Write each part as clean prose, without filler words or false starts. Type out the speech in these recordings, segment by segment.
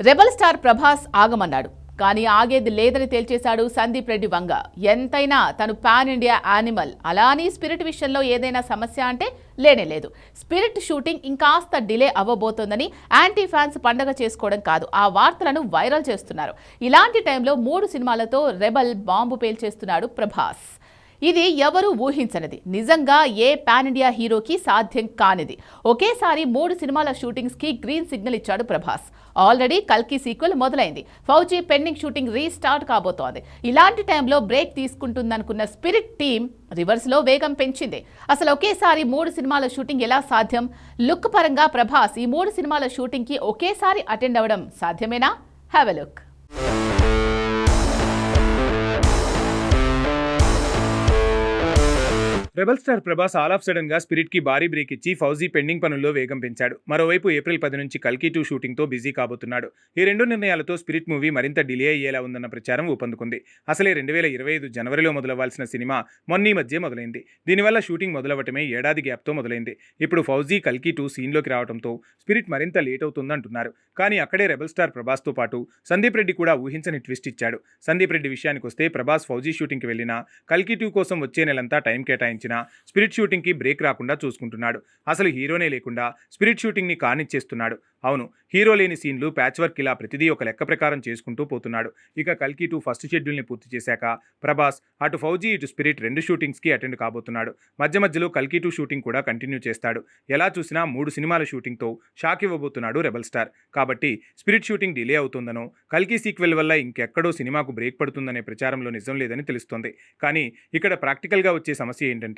Rebel star Prabhas ఆగమన్నాడు. కానీ ఆగేది లేదని తేల్చేశాడు సందీప్ రెడ్డి వంగ. ఎంతైనా తను పాన్ ఇండియా యానిమల్. అలా అని స్పిరిట్ విషయంలో ఏదైనా సమస్య అంటే లేనే లేదు. స్పిరిట్ షూటింగ్ ఇంకాస్త డిలే అవ్వబోతోందని యాంటీ ఫ్యాన్స్ పండగ చేసుకోవడం కాదు, ఆ వార్తలను వైరల్ చేస్తున్నారు. ఇలాంటి టైంలో 3 సినిమాలతో రెబల్ బాంబు పేల్చేస్తున్నాడు ప్రభాస్. ఇది ఎవరూ ఊహించనిది, నిజంగా ఏ పాన్ ఇండియా హీరోకి సాధ్యం కానిది. ఒకేసారి 3 సినిమాల షూటింగ్స్కి గ్రీన్ సిగ్నల్ ఇచ్చాడు ప్రభాస్. ఆల్రెడీ కల్కి సీక్వెల్ మొదలైంది. ఫౌజీ పెండింగ్ షూటింగ్ రీస్టార్ట్ కాబోతోంది. ఇలాంటి టైంలో బ్రేక్ తీసుకుంటుందనుకున్న స్పిరిట్ టీం రివర్స్లో వేగం పెంచింది. అసలు ఒకేసారి 3 సినిమాల షూటింగ్ ఎలా సాధ్యం? లుక్ పరంగా ప్రభాస్ ఈ 3 సినిమాల షూటింగ్కి ఒకేసారి అటెండ్ అవ్వడం సాధ్యమేనా? Have a look. Rebel star Prabhas all of sudden గా స్పిరిట్ కి భారీ బ్రేక్ ఇచ్చి ఫౌజీ పెండింగ్ పనుల్లో వేగం పెంచాడు. మరోవైపు ఏప్రిల్ 10 నుంచి కల్కి 2 షూటింగ్ తో బిజీ కాబోతున్నాడు. ఈ 2 నిర్ణయాలతో స్పిరిట్ మూవీ మరింత డిలే అయ్యేలా ఉందన్న ప్రచారం ఊపందుకుంది. అసలే 2025 జనవరిలో మొదలవ్వాల్సిన సినిమా మొన్న మధ్య మొదలైంది. దీనివల్ల షూటింగ్ మొదలవటమే ఏడాది గ్యాప్ తో మొదలైంది. ఇప్పుడు ఫౌజీ కల్కి 2 సీన్లోకి రావడంతో స్పిరిట్ మరింత లేట్ అవుతుందంటున్నారు. కానీ అక్కడే రెబల్ స్టార్ ప్రభాస్ తో పాటు సందీప్ రెడ్డి కూడా ఊహించని ట్విస్ట్ ఇచ్చాడు. సందీప్ రెడ్డి విషయానికి వస్తే ప్రభాస్ ఫౌజీ షూటింగ్కి వెళ్ళినా కల్కి 2 కోసం వచ్చే నెలంతా టైం కేటాయించిన స్పిరిట్ షూటింగ్ కి బ్రేక్ రాకుండా చూసుకుంటున్నాడు. అసలు హీరోనే లేకుండా స్పిరిట్ షూటింగ్ ని కానిచ్చేస్తున్నాడు. అవును, హీరో లేని సీన్లు, ప్యాచ్ వర్క్, ఇలా ప్రతిదీ ఒక లెక్క ప్రకారం చేసుకుంటూ పోతున్నాడు. ఇక కల్కి 2 ఫస్ట్ షెడ్యూల్ని పూర్తి చేశాక ప్రభాస్ అటు ఫౌజీ ఇటు స్పిరిట్ 2 షూటింగ్స్కి అటెండ్ కాబోతున్నాడు. మధ్యలో కల్కి 2 షూటింగ్ కూడా కంటిన్యూ చేస్తాడు. ఎలా చూసినా 3 సినిమాల షూటింగ్తో షాక్ ఇవ్వబోతున్నాడు రెబల్ స్టార్. కాబట్టి స్పిరిట్ షూటింగ్ డిలే అవుతుందనో, కల్కి సీక్వెల్ వల్ల ఇంకెక్కడో సినిమాకు బ్రేక్ పడుతుందనే ప్రచారంలో నిజం లేదని తెలుస్తోంది. కానీ ఇక్కడ ప్రాక్టికల్గా వచ్చే సమస్య ఏంటంటే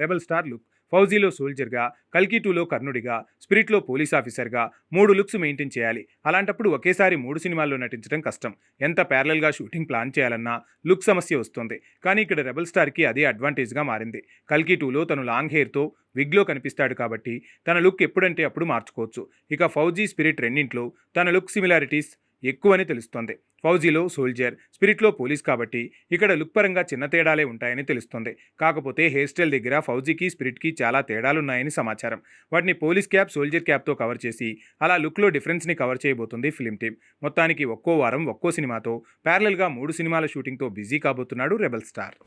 రెబల్ స్టార్ లుక్. ఫౌజీలో సోల్జర్గా, కల్కి 2లో కర్ణుడిగా, స్పిరిట్లో పోలీస్ ఆఫీసర్గా 3 లుక్స్ మెయింటైన్ చేయాలి. అలాంటప్పుడు ఒకేసారి 3 సినిమాల్లో నటించడం కష్టం. ఎంత ప్యారలల్గా షూటింగ్ ప్లాన్ చేయాలన్నా లుక్ సమస్య వస్తుంది. కానీ ఇక్కడ రెబల్ స్టార్కి అదే అడ్వాంటేజ్గా మారింది. కల్కి 2లో తను లాంగ్ హెయిర్తో విగ్లో కనిపిస్తాడు కాబట్టి తన లుక్ ఎప్పుడంటే అప్పుడు మార్చుకోవచ్చు. ఇక ఫౌజీ, స్పిరిట్ రెండింట్లో తన లుక్ సిమిలారిటీస్ ఎక్కువని తెలుస్తోంది. ఫౌజీలో సోల్జర్, స్పిరిట్లో పోలీస్ కాబట్టి ఇక్కడ లుక్ పరంగా చిన్న తేడాలే ఉంటాయని తెలుస్తోంది. కాకపోతే హెయిర్ స్టైల్ దగ్గర ఫౌజీకి, స్పిరిట్కి చాలా తేడాలున్నాయని సమాచారం. వాటిని పోలీస్ క్యాప్, సోల్జర్ క్యాప్తో కవర్ చేసి అలా లుక్లో డిఫరెన్స్ని కవర్ చేయబోతుంది ఫిల్మ్ టీమ్. మొత్తానికి ఒక్కో వారం ఒక్కో సినిమాతో ప్యారలల్గా 3 సినిమాల షూటింగ్తో బిజీ కాబోతున్నాడు రెబల్ స్టార్.